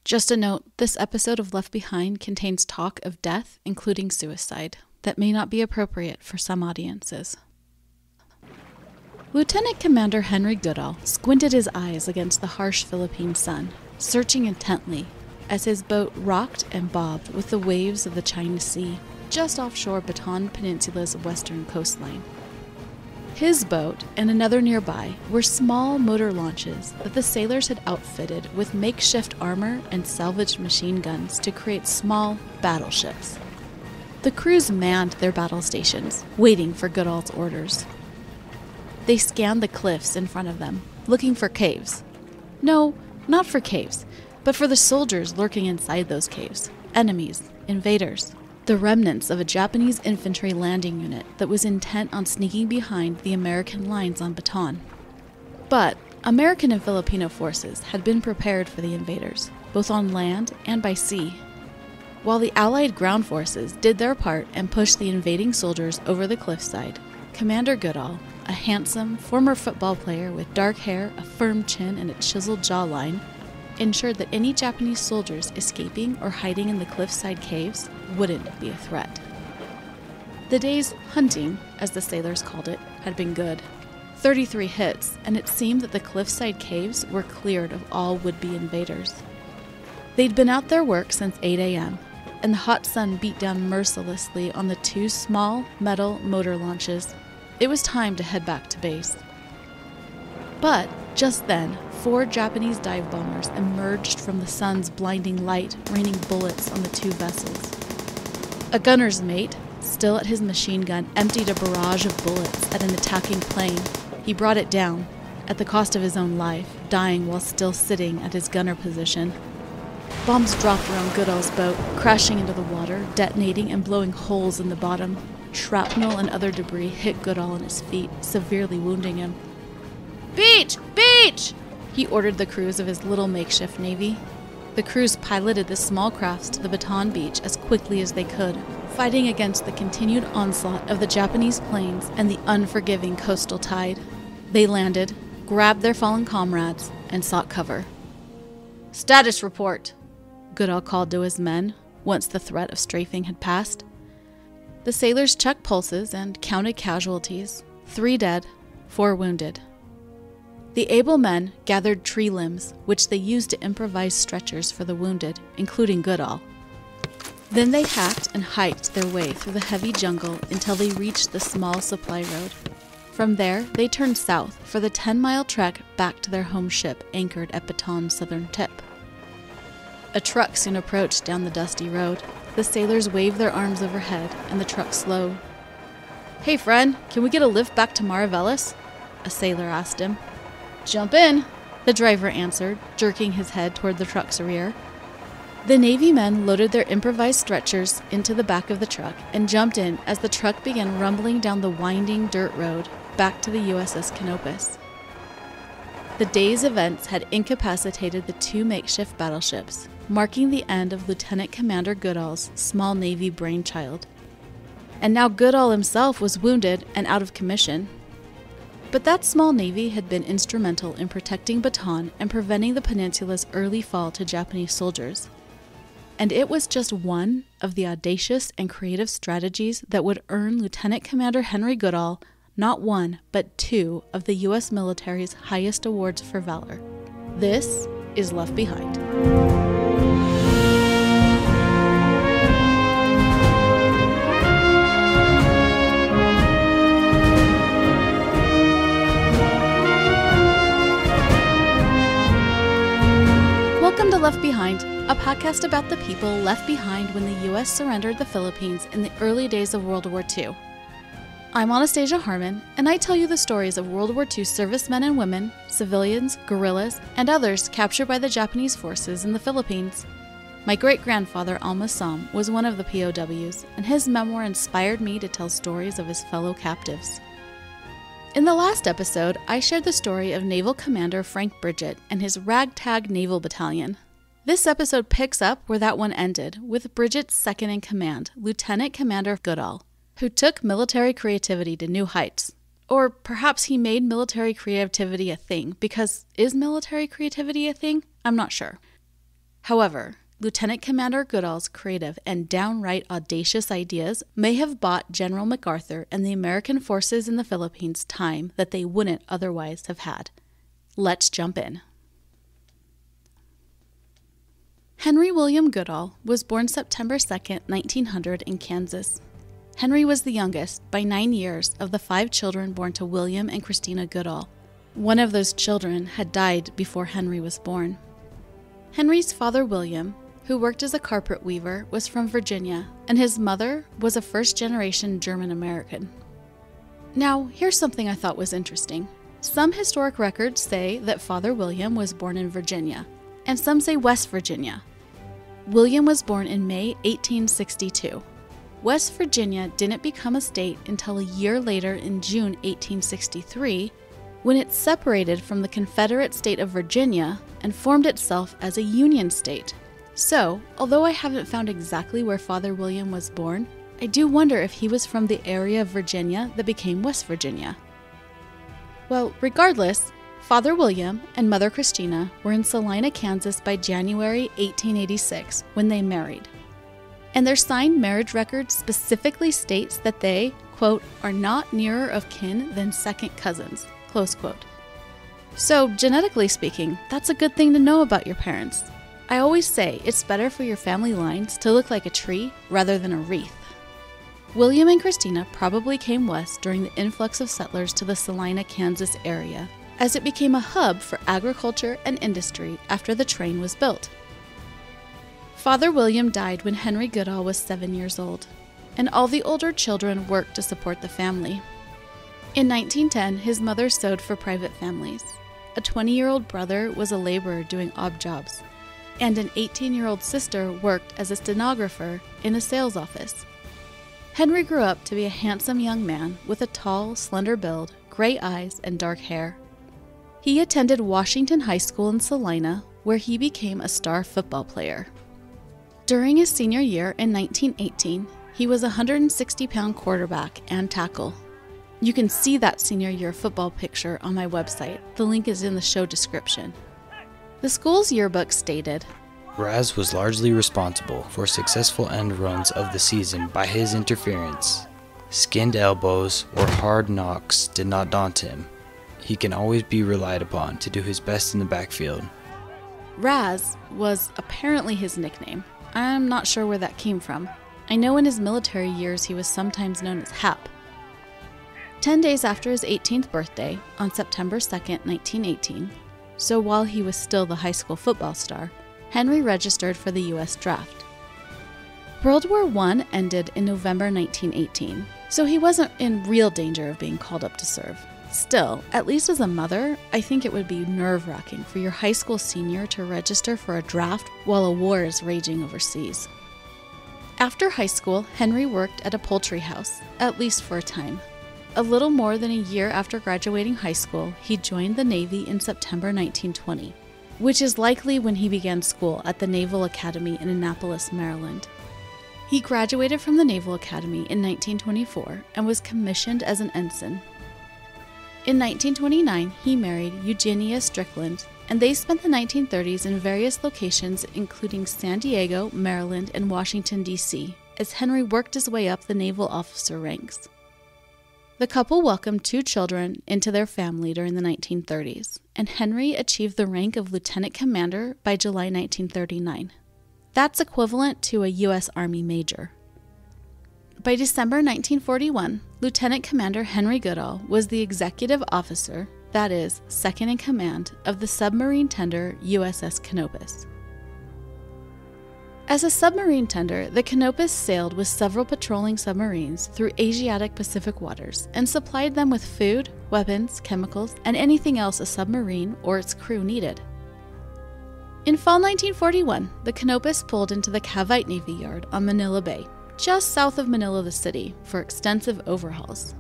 Just a note, this episode of Left Behind contains talk of death, including suicide, that may not be appropriate for some audiences. Lieutenant Commander Henry Goodall squinted his eyes against the harsh Philippine sun, searching intently as his boat rocked and bobbed with the waves of the China Sea, just offshore Bataan Peninsula's western coastline. His boat and another nearby were small motor launches that the sailors had outfitted with makeshift armor and salvaged machine guns to create small battleships. The crews manned their battle stations, waiting for Goodall's orders. They scanned the cliffs in front of them, looking for caves. No, not for caves, but for the soldiers lurking inside those caves. Enemies, invaders. The remnants of a Japanese infantry landing unit that was intent on sneaking behind the American lines on Bataan. But American and Filipino forces had been prepared for the invaders, both on land and by sea. While the Allied ground forces did their part and pushed the invading soldiers over the cliffside, Commander Goodall, a handsome former football player with dark hair, a firm chin, and a chiseled jawline, ensured that any Japanese soldiers escaping or hiding in the cliffside caves wouldn't be a threat. The day's hunting, as the sailors called it, had been good. 33 hits, and it seemed that the cliffside caves were cleared of all would-be invaders. They'd been out their work since 8 a.m., and the hot sun beat down mercilessly on the two small metal motor launches. It was time to head back to base. But just then, 4 Japanese dive bombers emerged from the sun's blinding light, raining bullets on the two vessels. A gunner's mate, still at his machine gun, emptied a barrage of bullets at an attacking plane. He brought it down, at the cost of his own life, dying while still sitting at his gunner position. Bombs dropped around Goodall's boat, crashing into the water, detonating and blowing holes in the bottom. Shrapnel and other debris hit Goodall on his feet, severely wounding him. "Beach! Beach!" he ordered the crews of his little makeshift navy. The crews piloted the small crafts to the Bataan beach as quickly as they could, fighting against the continued onslaught of the Japanese planes and the unforgiving coastal tide. They landed, grabbed their fallen comrades, and sought cover. "Status report," Goodall called to his men, once the threat of strafing had passed. The sailors checked pulses and counted casualties. 3 dead, 4 wounded. The able men gathered tree limbs, which they used to improvise stretchers for the wounded, including Goodall. Then they hacked and hiked their way through the heavy jungle until they reached the small supply road. From there, they turned south for the 10-mile trek back to their home ship anchored at Bataan's southern tip. A truck soon approached down the dusty road. The sailors waved their arms overhead, and the truck slowed. "Hey friend, can we get a lift back to Marivelis?" a sailor asked him. "Jump in," the driver answered, jerking his head toward the truck's rear. The Navy men loaded their improvised stretchers into the back of the truck and jumped in as the truck began rumbling down the winding dirt road back to the USS Canopus. The day's events had incapacitated the 2 makeshift battleships, marking the end of Lieutenant Commander Goodall's small Navy brainchild. And now Goodall himself was wounded and out of commission. But that small navy had been instrumental in protecting Bataan and preventing the peninsula's early fall to Japanese soldiers. And it was just one of the audacious and creative strategies that would earn Lieutenant Commander Henry Goodall not 1, but 2 of the U.S. military's highest awards for valor. This is Left Behind. Welcome to Left Behind, a podcast about the people left behind when the U.S. surrendered the Philippines in the early days of World War II. I'm Audacious Harmon, and I tell you the stories of World War II servicemen and women, civilians, guerrillas, and others captured by the Japanese forces in the Philippines. My great-grandfather, Al-Massam, was one of the POWs, and his memoir inspired me to tell stories of his fellow captives. In the last episode, I shared the story of Naval Commander Frank Bridget and his ragtag naval battalion. This episode picks up where that one ended, with Bridget's second-in-command, Lieutenant Commander Goodall, who took military creativity to new heights. Or perhaps he made military creativity a thing, because is military creativity a thing? I'm not sure. However, Lieutenant Commander Goodall's creative and downright audacious ideas may have bought General MacArthur and the American forces in the Philippines time that they wouldn't otherwise have had. Let's jump in. Henry William Goodall was born September 2, 1900 in Kansas. Henry was the youngest, by 9 years, of the 5 children born to William and Christina Goodall. One of those children had died before Henry was born. Henry's father, William, who worked as a carpet weaver, was from Virginia, and his mother was a first-generation German-American. Now, here's something I thought was interesting. Some historic records say that Father William was born in Virginia, and some say West Virginia. William was born in May 1862. West Virginia didn't become a state until a year later in June 1863, when it separated from the Confederate state of Virginia and formed itself as a Union state. So, although I haven't found exactly where Father William was born, I do wonder if he was from the area of Virginia that became West Virginia. Well, regardless, Father William and Mother Christina were in Salina, Kansas by January 1886 when they married. And their signed marriage record specifically states that they, quote, are not nearer of kin than second cousins, close quote. So, genetically speaking, that's a good thing to know about your parents. I always say it's better for your family lines to look like a tree rather than a wreath. William and Christina probably came west during the influx of settlers to the Salina, Kansas area, as it became a hub for agriculture and industry after the train was built. Father William died when Henry Goodall was 7 years old, and all the older children worked to support the family. In 1910, his mother sewed for private families. A 20-year-old brother was a laborer doing odd jobs, and an 18-year-old sister worked as a stenographer in a sales office. Henry grew up to be a handsome young man with a tall, slender build, gray eyes, and dark hair. He attended Washington High School in Salina, where he became a star football player. During his senior year in 1918, he was a 160-pound quarterback and tackle. You can see that senior year football picture on my website. The link is in the show description. The school's yearbook stated, Raz was largely responsible for successful end runs of the season by his interference. Skinned elbows or hard knocks did not daunt him. He can always be relied upon to do his best in the backfield. Raz was apparently his nickname. I'm not sure where that came from. I know in his military years he was sometimes known as Hap. 10 days after his 18th birthday, on September 2, 1918, so while he was still the high school football star, Henry registered for the U.S. draft. World War I ended in November 1918, so he wasn't in real danger of being called up to serve. Still, at least as a mother, I think it would be nerve-wracking for your high school senior to register for a draft while a war is raging overseas. After high school, Henry worked at a poultry house, at least for a time. A little more than a year after graduating high school, he joined the Navy in September 1920, which is likely when he began school at the Naval Academy in Annapolis, Maryland. He graduated from the Naval Academy in 1924 and was commissioned as an ensign. In 1929, he married Eugenia Strickland, and they spent the 1930s in various locations including San Diego, Maryland, and Washington, D.C., as Henry worked his way up the naval officer ranks. The couple welcomed 2 children into their family during the 1930s, and Henry achieved the rank of lieutenant commander by July 1939. That's equivalent to a U.S. Army major. By December 1941, Lieutenant Commander Henry Goodall was the executive officer, that is, second in command, of the submarine tender USS Canopus. As a submarine tender, the Canopus sailed with several patrolling submarines through Asiatic Pacific waters and supplied them with food, weapons, chemicals, and anything else a submarine or its crew needed. In fall 1941, the Canopus pulled into the Cavite Navy Yard on Manila Bay, just south of Manila the city, for extensive overhauls.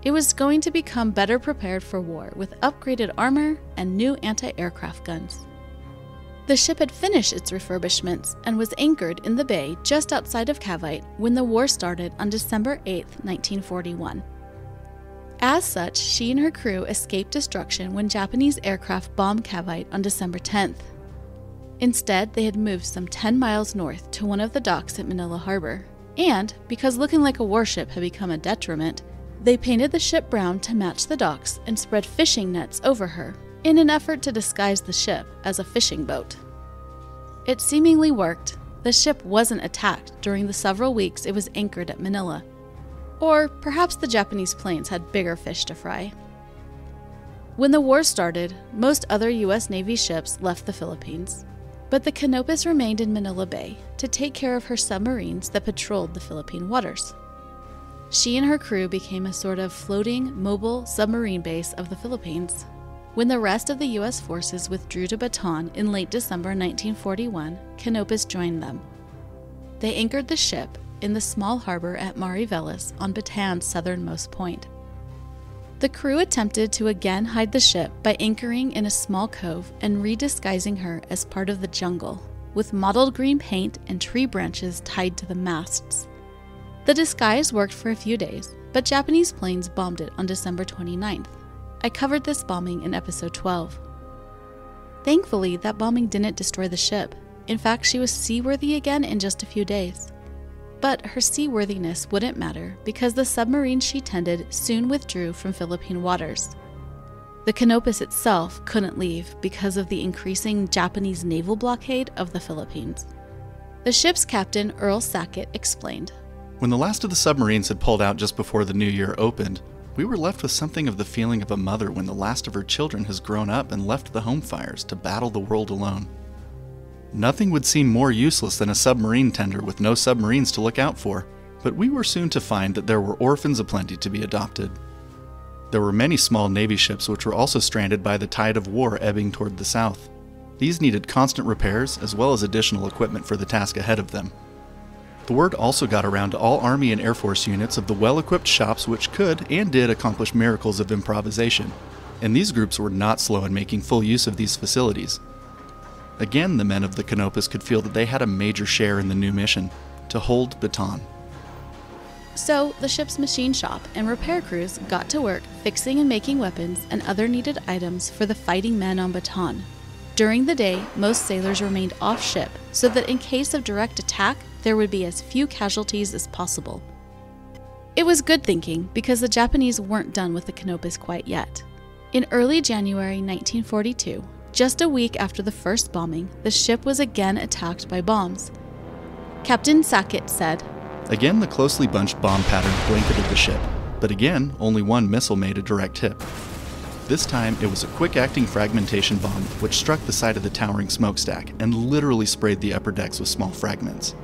It was going to become better prepared for war with upgraded armor and new anti-aircraft guns. The ship had finished its refurbishments and was anchored in the bay just outside of Cavite when the war started on December 8, 1941. As such, she and her crew escaped destruction when Japanese aircraft bombed Cavite on December 10th. Instead, they had moved some 10 miles north to one of the docks at Manila Harbor. And, because looking like a warship had become a detriment, they painted the ship brown to match the docks and spread fishing nets over her, in an effort to disguise the ship as a fishing boat. It seemingly worked. The ship wasn't attacked during the several weeks it was anchored at Manila. Or perhaps the Japanese planes had bigger fish to fry. When the war started, most other U.S. Navy ships left the Philippines. But the Canopus remained in Manila Bay to take care of her submarines that patrolled the Philippine waters. She and her crew became a sort of floating, mobile submarine base of the Philippines. When the rest of the U.S. forces withdrew to Bataan in late December 1941, Canopus joined them. They anchored the ship in the small harbor at Mariveles on Bataan's southernmost point. The crew attempted to again hide the ship by anchoring in a small cove and redisguising her as part of the jungle, with mottled green paint and tree branches tied to the masts. The disguise worked for a few days, but Japanese planes bombed it on December 29th. I covered this bombing in episode 12. Thankfully, that bombing didn't destroy the ship. In fact, she was seaworthy again in just a few days. But her seaworthiness wouldn't matter because the submarines she tended soon withdrew from Philippine waters. The Canopus itself couldn't leave because of the increasing Japanese naval blockade of the Philippines. The ship's captain, Earl Sackett, explained, "When the last of the submarines had pulled out just before the new year opened, we were left with something of the feeling of a mother when the last of her children has grown up and left the home fires to battle the world alone. Nothing would seem more useless than a submarine tender with no submarines to look out for, but we were soon to find that there were orphans aplenty to be adopted. There were many small Navy ships which were also stranded by the tide of war ebbing toward the south. These needed constant repairs as well as additional equipment for the task ahead of them. The word also got around to all Army and Air Force units of the well-equipped shops which could and did accomplish miracles of improvisation, and these groups were not slow in making full use of these facilities. Again, the men of the Canopus could feel that they had a major share in the new mission, to hold Bataan. So, the ship's machine shop and repair crews got to work fixing and making weapons and other needed items for the fighting men on Bataan. During the day, most sailors remained off-ship so that in case of direct attack, there would be as few casualties as possible. It was good thinking because the Japanese weren't done with the Canopus quite yet. In early January 1942, just a week after the first bombing, the ship was again attacked by bombs. Captain Sackett said, "Again, the closely bunched bomb pattern blanketed the ship, but again, only one missile made a direct hit. This time, it was a quick-acting fragmentation bomb which struck the side of the towering smokestack and literally sprayed the upper decks with small fragments.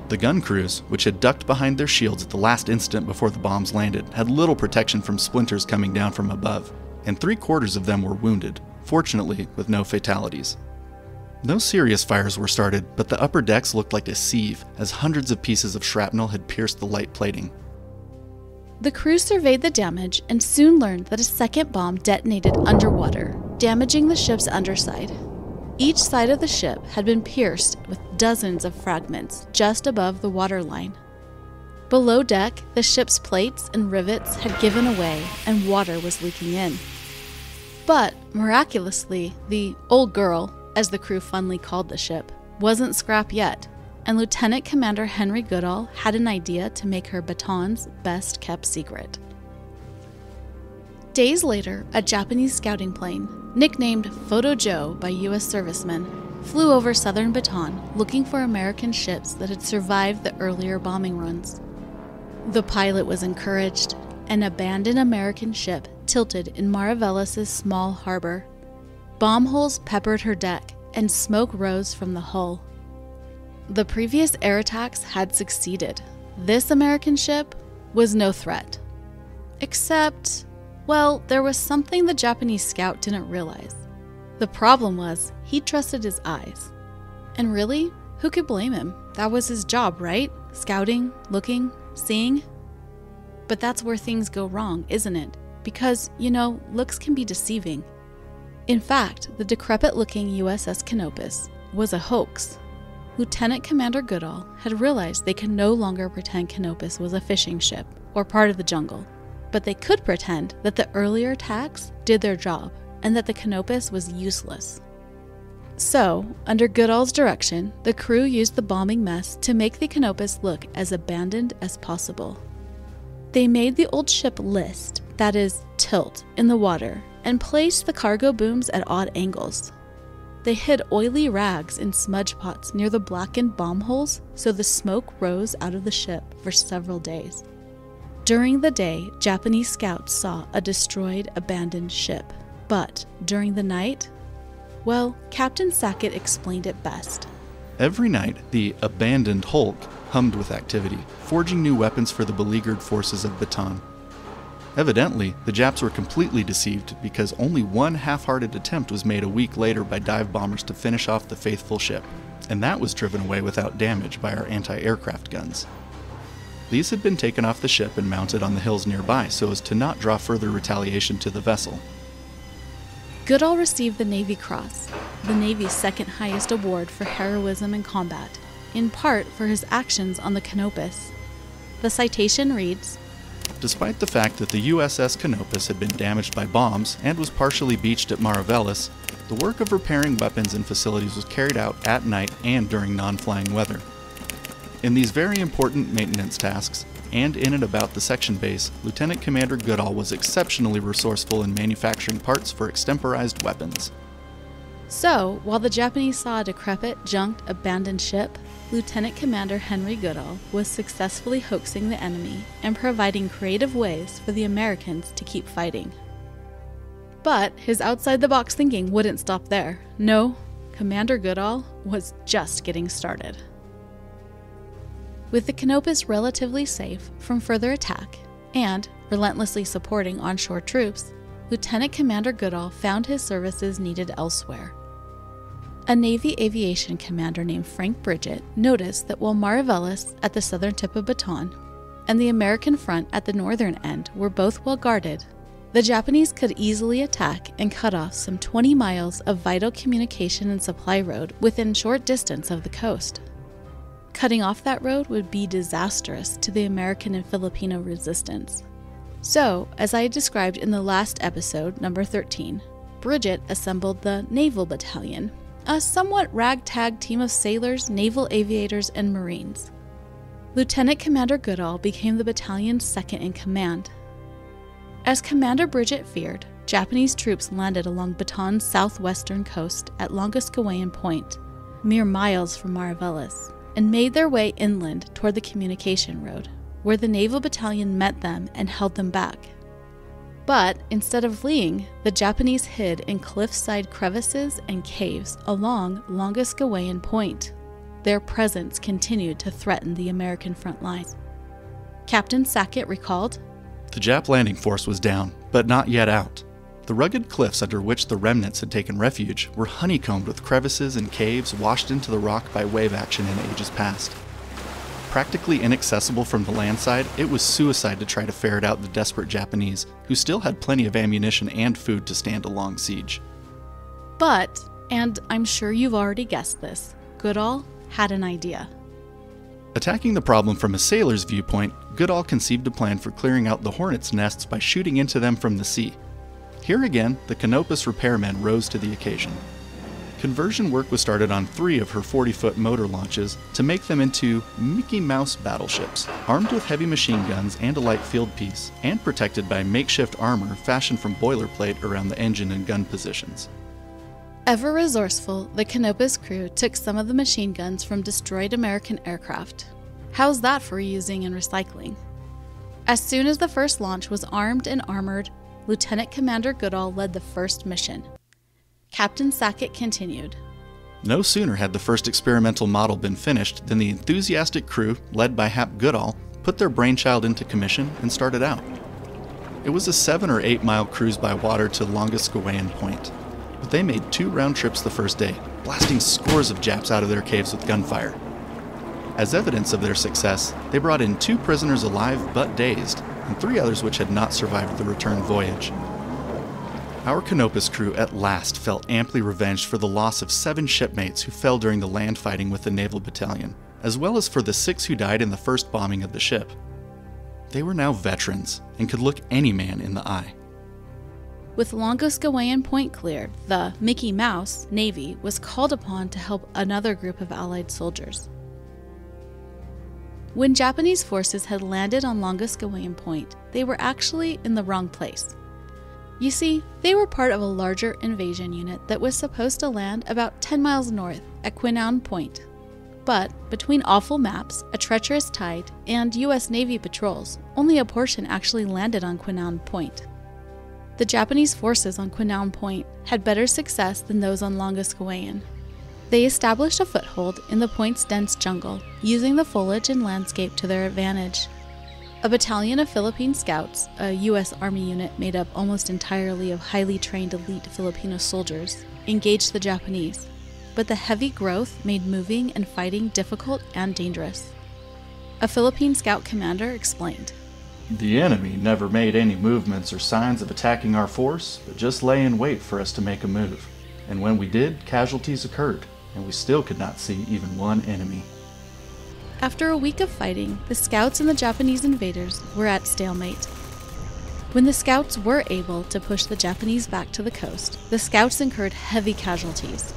The gun crews, which had ducked behind their shields at the last instant before the bombs landed, had little protection from splinters coming down from above, and 3/4 of them were wounded, fortunately with no fatalities. No serious fires were started, but the upper decks looked like a sieve as hundreds of pieces of shrapnel had pierced the light plating. The crew surveyed the damage and soon learned that a second bomb detonated underwater, damaging the ship's underside. Each side of the ship had been pierced with dozens of fragments just above the waterline. Below deck, the ship's plates and rivets had given away and water was leaking in. But, miraculously, the old girl, as the crew fondly called the ship, wasn't scrap yet, and Lieutenant Commander Henry Goodall had an idea to make her Bataan's best-kept secret. Days later, a Japanese scouting plane, nicknamed Photo Joe by U.S. servicemen, flew over southern Bataan looking for American ships that had survived the earlier bombing runs. The pilot was encouraged. An abandoned American ship tilted in Mariveles' small harbor. Bomb holes peppered her deck, and smoke rose from the hull. The previous air attacks had succeeded. This American ship was no threat. Except, well, there was something the Japanese scout didn't realize. The problem was, he trusted his eyes. And really, who could blame him? That was his job, right? Scouting, looking, seeing. But that's where things go wrong, isn't it? Because, looks can be deceiving. In fact, the decrepit-looking USS Canopus was a hoax. Lieutenant Commander Goodall had realized they could no longer pretend Canopus was a fishing ship or part of the jungle, but they could pretend that the earlier attacks did their job and that the Canopus was useless. So, under Goodall's direction, the crew used the bombing mess to make the Canopus look as abandoned as possible. They made the old ship list, that is, tilt, in the water, and placed the cargo booms at odd angles. They hid oily rags in smudge pots near the blackened bomb holes so the smoke rose out of the ship for several days. During the day, Japanese scouts saw a destroyed, abandoned ship. But during the night, well, Captain Sackett explained it best. Every night, the abandoned hulk hummed with activity, forging new weapons for the beleaguered forces of Bataan. Evidently, the Japs were completely deceived because only one half-hearted attempt was made a week later by dive bombers to finish off the faithful ship, and that was driven away without damage by our anti-aircraft guns. These had been taken off the ship and mounted on the hills nearby so as to not draw further retaliation to the vessel. Goodall received the Navy Cross, the Navy's second highest award for heroism in combat, in part for his actions on the Canopus. The citation reads, Despite the fact that the USS Canopus had been damaged by bombs and was partially beached at Mariveles, the work of repairing weapons and facilities was carried out at night and during non-flying weather. In these very important maintenance tasks, and in and about the section base, Lieutenant Commander Goodall was exceptionally resourceful in manufacturing parts for extemporized weapons. So, while the Japanese saw a decrepit, junked, abandoned ship, Lieutenant Commander Henry Goodall was successfully hoaxing the enemy and providing creative ways for the Americans to keep fighting. But his outside-the-box thinking wouldn't stop there. No, Commander Goodall was just getting started. With the Canopus relatively safe from further attack and relentlessly supporting onshore troops, Lieutenant Commander Goodall found his services needed elsewhere. A Navy aviation commander named Frank Bridget noticed that while Mariveles at the southern tip of Bataan and the American front at the northern end were both well guarded, the Japanese could easily attack and cut off some 20 miles of vital communication and supply road within short distance of the coast. Cutting off that road would be disastrous to the American and Filipino resistance. So, as I described in the last episode, number 13, Bridget assembled the Naval Battalion, a somewhat ragtag team of sailors, naval aviators, and Marines. Lieutenant Commander Goodall became the battalion's second in command. As Commander Bridget feared, Japanese troops landed along Bataan's southwestern coast at Longascawayan Point, mere miles from Mariveles, and made their way inland toward the communication road, where the Naval Battalion met them and held them back. But instead of fleeing, the Japanese hid in cliffside crevices and caves along Longascawayan Point. Their presence continued to threaten the American front lines. Captain Sackett recalled, The Jap landing force was down, but not yet out. The rugged cliffs under which the remnants had taken refuge were honeycombed with crevices and caves washed into the rock by wave action in ages past. Practically inaccessible from the land side, it was suicide to try to ferret out the desperate Japanese, who still had plenty of ammunition and food to stand a long siege. But, and I'm sure you've already guessed this, Goodall had an idea. Attacking the problem from a sailor's viewpoint, Goodall conceived a plan for clearing out the hornets' nests by shooting into them from the sea. Here again, the Canopus repairmen rose to the occasion. Conversion work was started on 3 of her 40-foot motor launches to make them into Mickey Mouse battleships, armed with heavy machine guns and a light field piece, and protected by makeshift armor fashioned from boilerplate around the engine and gun positions. Ever resourceful, the Canopus crew took some of the machine guns from destroyed American aircraft. How's that for reusing and recycling? As soon as the first launch was armed and armored, Lieutenant Commander Goodall led the first mission. Captain Sackett continued. No sooner had the first experimental model been finished than the enthusiastic crew, led by Hap Goodall, put their brainchild into commission and started out. It was a 7 or 8 mile cruise by water to Longascawayan Point, but they made 2 round trips the first day, blasting scores of Japs out of their caves with gunfire. As evidence of their success, they brought in 2 prisoners alive but dazed, and 3 others which had not survived the return voyage. Our Canopus crew at last felt amply revenged for the loss of 7 shipmates who fell during the land fighting with the Naval Battalion, as well as for the 6 who died in the first bombing of the ship. They were now veterans and could look any man in the eye. With Longoskawayan Point cleared, the Mickey Mouse Navy was called upon to help another group of Allied soldiers. When Japanese forces had landed on Longoskawayan Point, they were actually in the wrong place. You see, they were part of a larger invasion unit that was supposed to land about 10 miles north at Quinaon Point. But between awful maps, a treacherous tide, and U.S. Navy patrols, only a portion actually landed on Quinaon Point. The Japanese forces on Quinaon Point had better success than those on Longoskawayan. They established a foothold in the point's dense jungle, using the foliage and landscape to their advantage. A battalion of Philippine Scouts, a U.S. Army unit made up almost entirely of highly trained elite Filipino soldiers, engaged the Japanese, but the heavy growth made moving and fighting difficult and dangerous. A Philippine Scout commander explained, "The enemy never made any movements or signs of attacking our force, but just lay in wait for us to make a move. And when we did, casualties occurred, and we still could not see even one enemy." After a week of fighting, the Scouts and the Japanese invaders were at stalemate. When the Scouts were able to push the Japanese back to the coast, the Scouts incurred heavy casualties.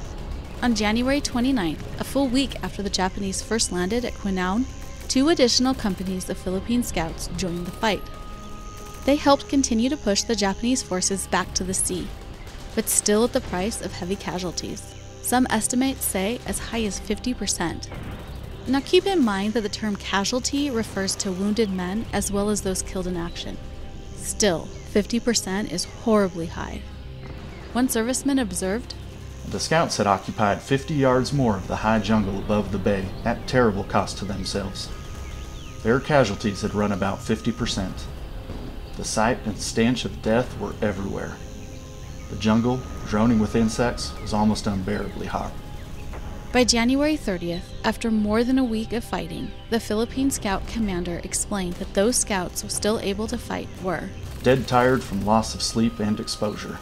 On January 29th, a full week after the Japanese first landed at Quinaon, 2 additional companies of Philippine Scouts joined the fight. They helped continue to push the Japanese forces back to the sea, but still at the price of heavy casualties. Some estimates say as high as 50%. Now keep in mind that the term casualty refers to wounded men as well as those killed in action. Still, 50% is horribly high. One serviceman observed, "The Scouts had occupied 50 yards more of the high jungle above the bay, at terrible cost to themselves. Their casualties had run about 50%. The sight and stench of death were everywhere. The jungle, droning with insects, was almost unbearably hot." By January 30th, after more than a week of fighting, the Philippine Scout commander explained that those Scouts still able to fight were dead tired from loss of sleep and exposure.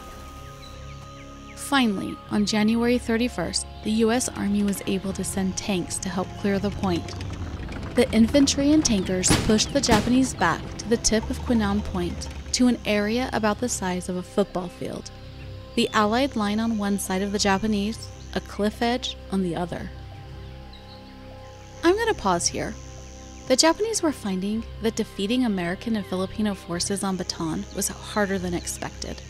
Finally, on January 31st, the U.S. Army was able to send tanks to help clear the point. The infantry and tankers pushed the Japanese back to the tip of Quinaon Point, to an area about the size of a football field. The Allied line on one side of the Japanese, a cliff edge on the other. I'm going to pause here. The Japanese were finding that defeating American and Filipino forces on Bataan was harder than expected.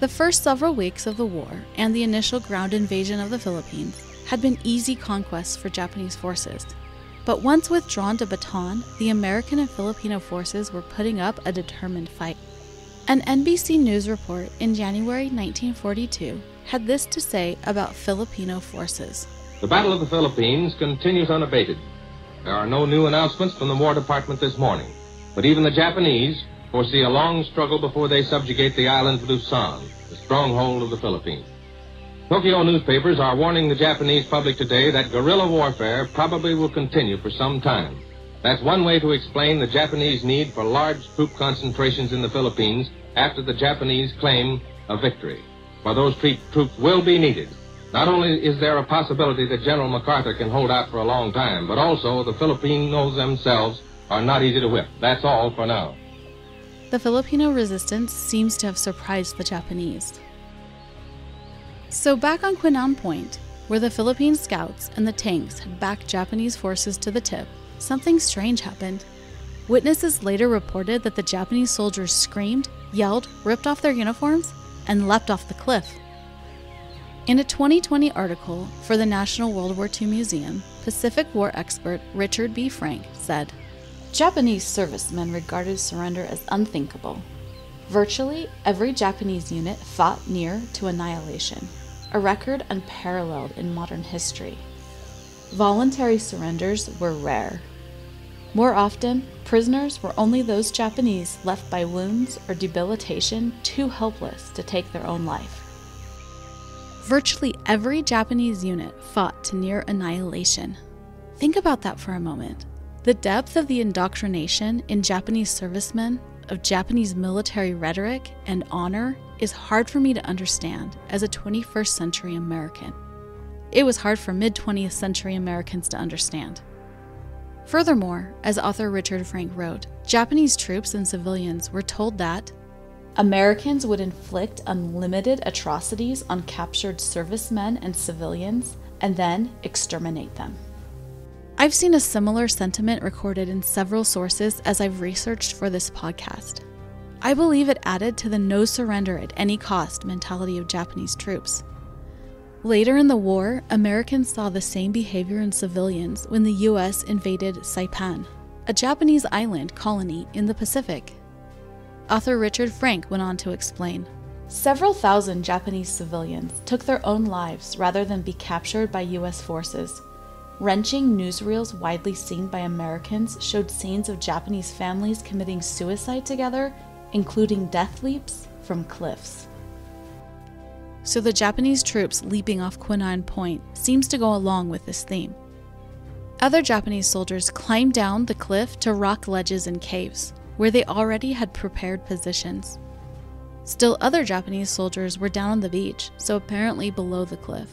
The first several weeks of the war and the initial ground invasion of the Philippines had been easy conquests for Japanese forces. But once withdrawn to Bataan, the American and Filipino forces were putting up a determined fight. An NBC News report in January 1942 had this to say about Filipino forces. "The Battle of the Philippines continues unabated. There are no new announcements from the War Department this morning, but even the Japanese foresee a long struggle before they subjugate the island of Luzon, the stronghold of the Philippines. Tokyo newspapers are warning the Japanese public today that guerrilla warfare probably will continue for some time. That's one way to explain the Japanese need for large troop concentrations in the Philippines after the Japanese claim a victory. For those troops will be needed. Not only is there a possibility that General MacArthur can hold out for a long time, but also the Filipinos themselves are not easy to whip. That's all for now." The Filipino resistance seems to have surprised the Japanese. So back on Quinaon Point, where the Philippine Scouts and the tanks had backed Japanese forces to the tip, something strange happened. Witnesses later reported that the Japanese soldiers screamed, yelled, ripped off their uniforms, and leapt off the cliff. In a 2020 article for the National World War II Museum, Pacific War expert Richard B. Frank said, "Japanese servicemen regarded surrender as unthinkable. Virtually every Japanese unit fought near to annihilation, a record unparalleled in modern history. Voluntary surrenders were rare. More often, prisoners were only those Japanese left by wounds or debilitation too helpless to take their own life." Virtually every Japanese unit fought to near annihilation. Think about that for a moment. The depth of the indoctrination in Japanese servicemen, of Japanese military rhetoric and honor, is hard for me to understand as a 21st century American. It was hard for mid-20th century Americans to understand. Furthermore, as author Richard Frank wrote, Japanese troops and civilians were told that Americans would inflict unlimited atrocities on captured servicemen and civilians, and then exterminate them. I've seen a similar sentiment recorded in several sources as I've researched for this podcast. I believe it added to the no surrender at any cost mentality of Japanese troops. Later in the war, Americans saw the same behavior in civilians when the U.S. invaded Saipan, a Japanese island colony in the Pacific. Author Richard Frank went on to explain, several thousand Japanese civilians took their own lives rather than be captured by U.S. forces. Wrenching newsreels widely seen by Americans showed scenes of Japanese families committing suicide together, including death leaps from cliffs. So the Japanese troops leaping off Quinine Point seems to go along with this theme. Other Japanese soldiers climbed down the cliff to rock ledges and caves, where they already had prepared positions. Still other Japanese soldiers were down on the beach, so apparently below the cliff.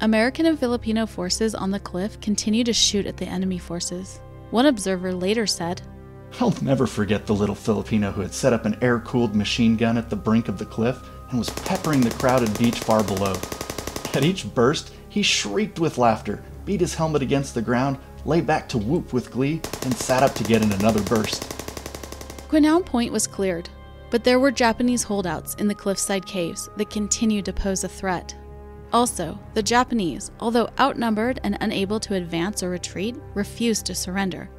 American and Filipino forces on the cliff continued to shoot at the enemy forces. One observer later said, I'll never forget the little Filipino who had set up an air-cooled machine gun at the brink of the cliff and was peppering the crowded beach far below. At each burst, he shrieked with laughter, beat his helmet against the ground, lay back to whoop with glee, and sat up to get in another burst. Quinine Point was cleared, but there were Japanese holdouts in the cliffside caves that continued to pose a threat. Also, the Japanese, although outnumbered and unable to advance or retreat, refused to surrender.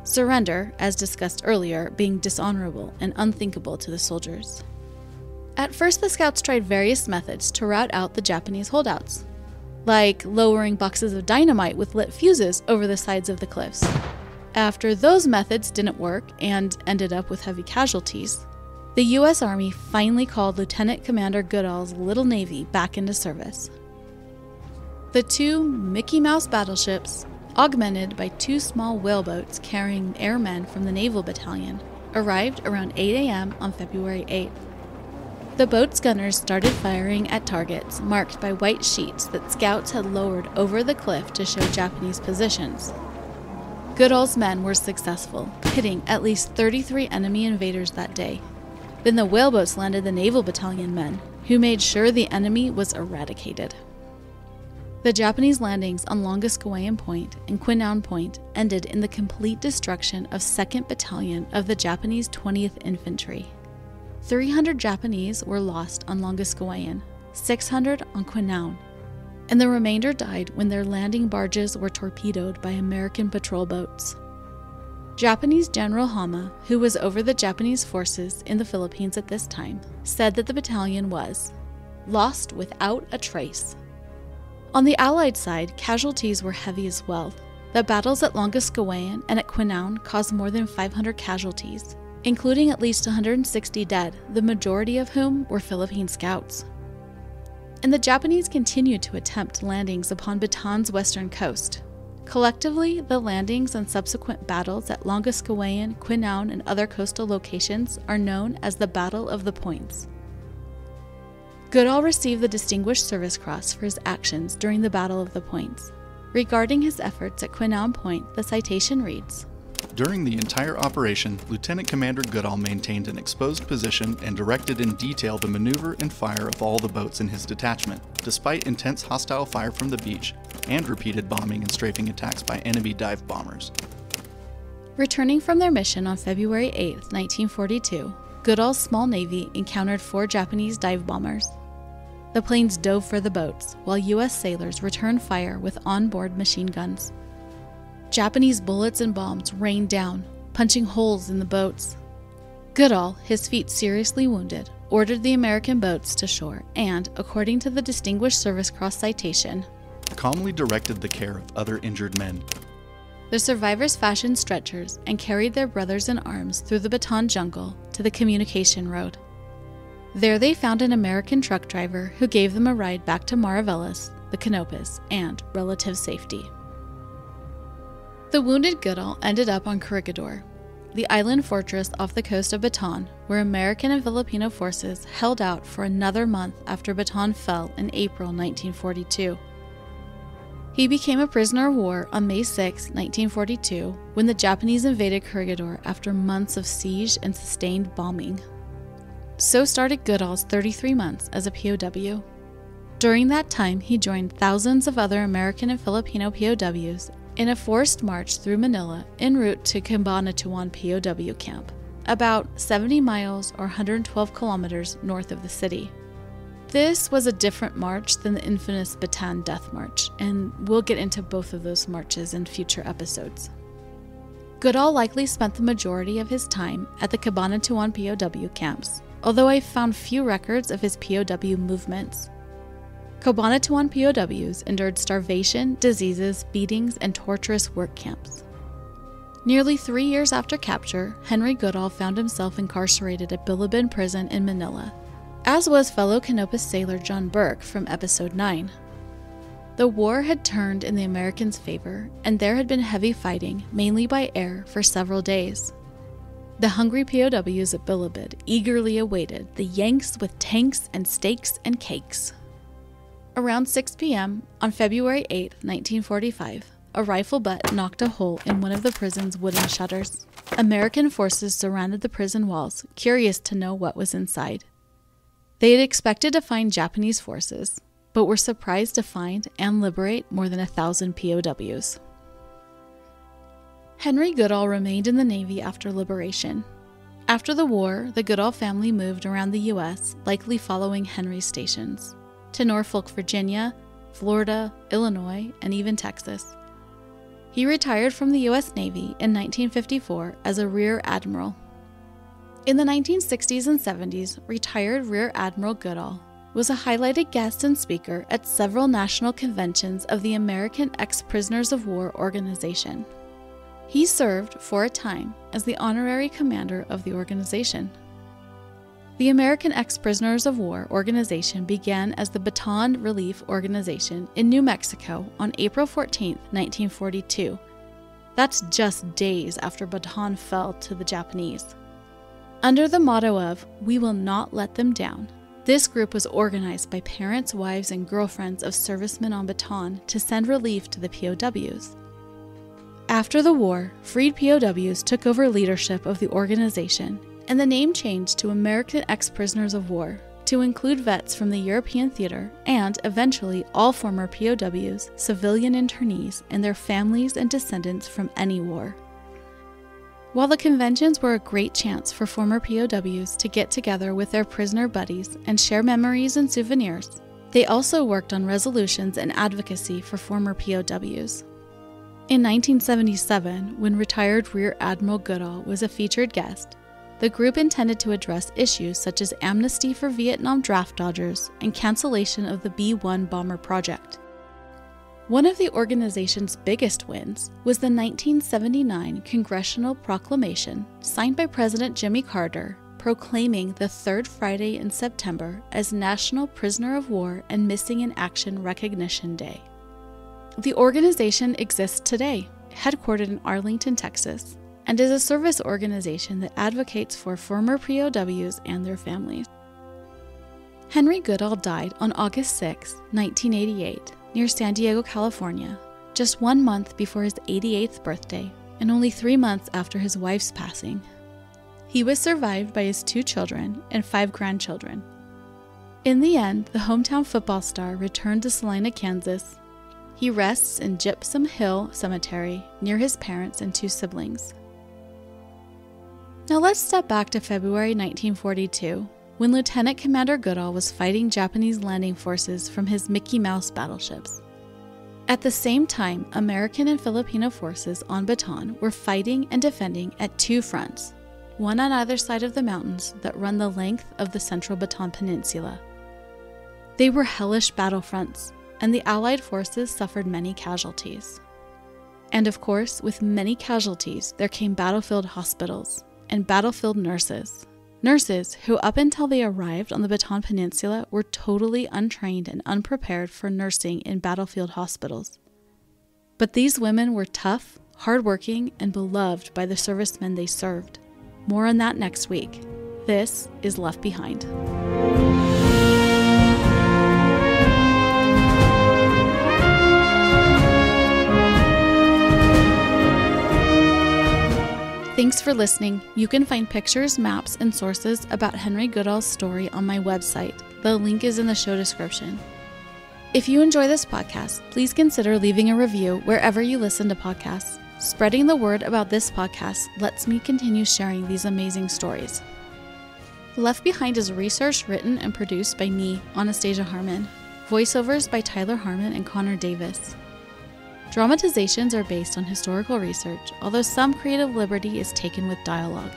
Surrender, as discussed earlier, being dishonorable and unthinkable to the soldiers. At first, the scouts tried various methods to rout out the Japanese holdouts, like lowering boxes of dynamite with lit fuses over the sides of the cliffs. After those methods didn't work and ended up with heavy casualties, the U.S. Army finally called Lieutenant Commander Goodall's Little Navy back into service. The two Mickey Mouse battleships, augmented by two small whaleboats carrying airmen from the Naval Battalion, arrived around 8 a.m. on February 8th. The boat's gunners started firing at targets marked by white sheets that scouts had lowered over the cliff to show Japanese positions. Goodall's men were successful, hitting at least 33 enemy invaders that day. Then the whaleboats landed the Naval Battalion men, who made sure the enemy was eradicated. The Japanese landings on Longascawayan Point and Quinine Point ended in the complete destruction of 2nd Battalion of the Japanese 20th Infantry. 300 Japanese were lost on Longascawayan, 600 on Quinine, and the remainder died when their landing barges were torpedoed by American patrol boats. Japanese General Hama, who was over the Japanese forces in the Philippines at this time, said that the battalion was lost without a trace. On the Allied side, casualties were heavy as well. The battles at Longascawayan and at Quinine caused more than 500 casualties, including at least 160 dead, the majority of whom were Philippine scouts. And the Japanese continued to attempt landings upon Bataan's western coast. Collectively, the landings and subsequent battles at Longascawayan, Quinine, and other coastal locations are known as the Battle of the Points. Goodall received the Distinguished Service Cross for his actions during the Battle of the Points. Regarding his efforts at Quinine Point, the citation reads, During the entire operation, Lieutenant Commander Goodall maintained an exposed position and directed in detail the maneuver and fire of all the boats in his detachment, despite intense hostile fire from the beach and repeated bombing and strafing attacks by enemy dive bombers. Returning from their mission on February 8, 1942, Goodall's small navy encountered 4 Japanese dive bombers. The planes dove for the boats, while U.S. sailors returned fire with onboard machine guns. Japanese bullets and bombs rained down, punching holes in the boats. Goodall, his feet seriously wounded, ordered the American boats to shore and, according to the Distinguished Service Cross citation, calmly directed the care of other injured men. The survivors fashioned stretchers and carried their brothers in arms through the Bataan jungle to the communication road. There they found an American truck driver who gave them a ride back to Mariveles, the Canopus, and relative safety. The wounded Goodall ended up on Corregidor, the island fortress off the coast of Bataan, where American and Filipino forces held out for another month after Bataan fell in April 1942. He became a prisoner of war on May 6, 1942, when the Japanese invaded Corregidor after months of siege and sustained bombing. so started Goodall's 33 months as a POW. During that time, he joined thousands of other American and Filipino POWs in a forced march through Manila en route to Cabanatuan POW camp, about 70 miles or 112 kilometers north of the city. This was a different march than the infamous Bataan Death March, and we'll get into both of those marches in future episodes. Goodall likely spent the majority of his time at the Cabanatuan POW camps, although I found few records of his POW movements. Cabanatuan POWs endured starvation, diseases, beatings, and torturous work camps. Nearly 3 years after capture, Henry Goodall found himself incarcerated at Bilibid Prison in Manila, as was fellow Canopus sailor John Burke from Episode 9. The war had turned in the Americans' favor, and there had been heavy fighting, mainly by air, for several days. The hungry POWs at Bilibid eagerly awaited the Yanks with tanks and steaks and cakes. Around 6 p.m. on February 8, 1945, a rifle butt knocked a hole in one of the prison's wooden shutters. American forces surrounded the prison walls, curious to know what was inside. They had expected to find Japanese forces, but were surprised to find and liberate more than 1,000 POWs. Henry Goodall remained in the Navy after liberation. After the war, the Goodall family moved around the U.S., likely following Henry's stations, to Norfolk, Virginia, Florida, Illinois, and even Texas. He retired from the U.S. Navy in 1954 as a Rear Admiral. In the 1960s and 70s, retired Rear Admiral Goodall was a highlighted guest and speaker at several national conventions of the American Ex-Prisoners of War organization. He served, for a time, as the honorary commander of the organization. The American Ex-Prisoners of War organization began as the Bataan Relief Organization in New Mexico on April 14, 1942. That's just days after Bataan fell to the Japanese. Under the motto of, "We will not let them down," this group was organized by parents, wives, and girlfriends of servicemen on Bataan to send relief to the POWs. After the war, freed POWs took over leadership of the organization, and the name changed to American Ex-Prisoners of War to include vets from the European theater and, eventually, all former POWs, civilian internees, and their families and descendants from any war. While the conventions were a great chance for former POWs to get together with their prisoner buddies and share memories and souvenirs, they also worked on resolutions and advocacy for former POWs. In 1977, when retired Rear Admiral Goodall was a featured guest, the group intended to address issues such as amnesty for Vietnam draft dodgers and cancellation of the B-1 bomber project. One of the organization's biggest wins was the 1979 Congressional Proclamation signed by President Jimmy Carter proclaiming the third Friday in September as National Prisoner of War and Missing in Action Recognition Day. The organization exists today, headquartered in Arlington, Texas, and is a service organization that advocates for former POWs and their families. Henry Goodall died on August 6, 1988, near San Diego, California, just 1 month before his 88th birthday and only 3 months after his wife's passing. He was survived by his 2 children and 5 grandchildren. In the end, the hometown football star returned to Salina, Kansas. He rests in Gypsum Hill Cemetery near his parents and 2 siblings. Now let's step back to February 1942, when Lieutenant Commander Goodall was fighting Japanese landing forces from his Mickey Mouse battleships. At the same time, American and Filipino forces on Bataan were fighting and defending at 2 fronts, one on either side of the mountains that run the length of the central Bataan Peninsula. They were hellish battlefronts, and the Allied forces suffered many casualties. And of course, with many casualties, there came battlefield hospitals and battlefield nurses. Nurses who, up until they arrived on the Bataan Peninsula, were totally untrained and unprepared for nursing in battlefield hospitals. But these women were tough, hardworking, and beloved by the servicemen they served. More on that next week. This is Left Behind. Thanks for listening. You can find pictures, maps, and sources about Henry Goodall's story on my website. The link is in the show description. If you enjoy this podcast, please consider leaving a review wherever you listen to podcasts. Spreading the word about this podcast lets me continue sharing these amazing stories. Left Behind is researched, written, and produced by me, Anastasia Harmon. Voiceovers by Tyler Harmon and Connor Davis. Dramatizations are based on historical research, although some creative liberty is taken with dialogue.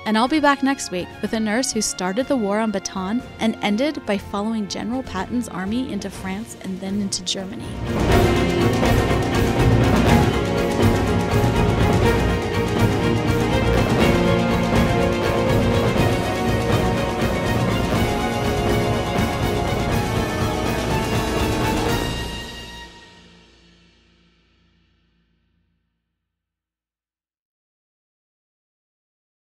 And I'll be back next week with a nurse who started the war on Bataan and ended by following General Patton's army into France and then into Germany.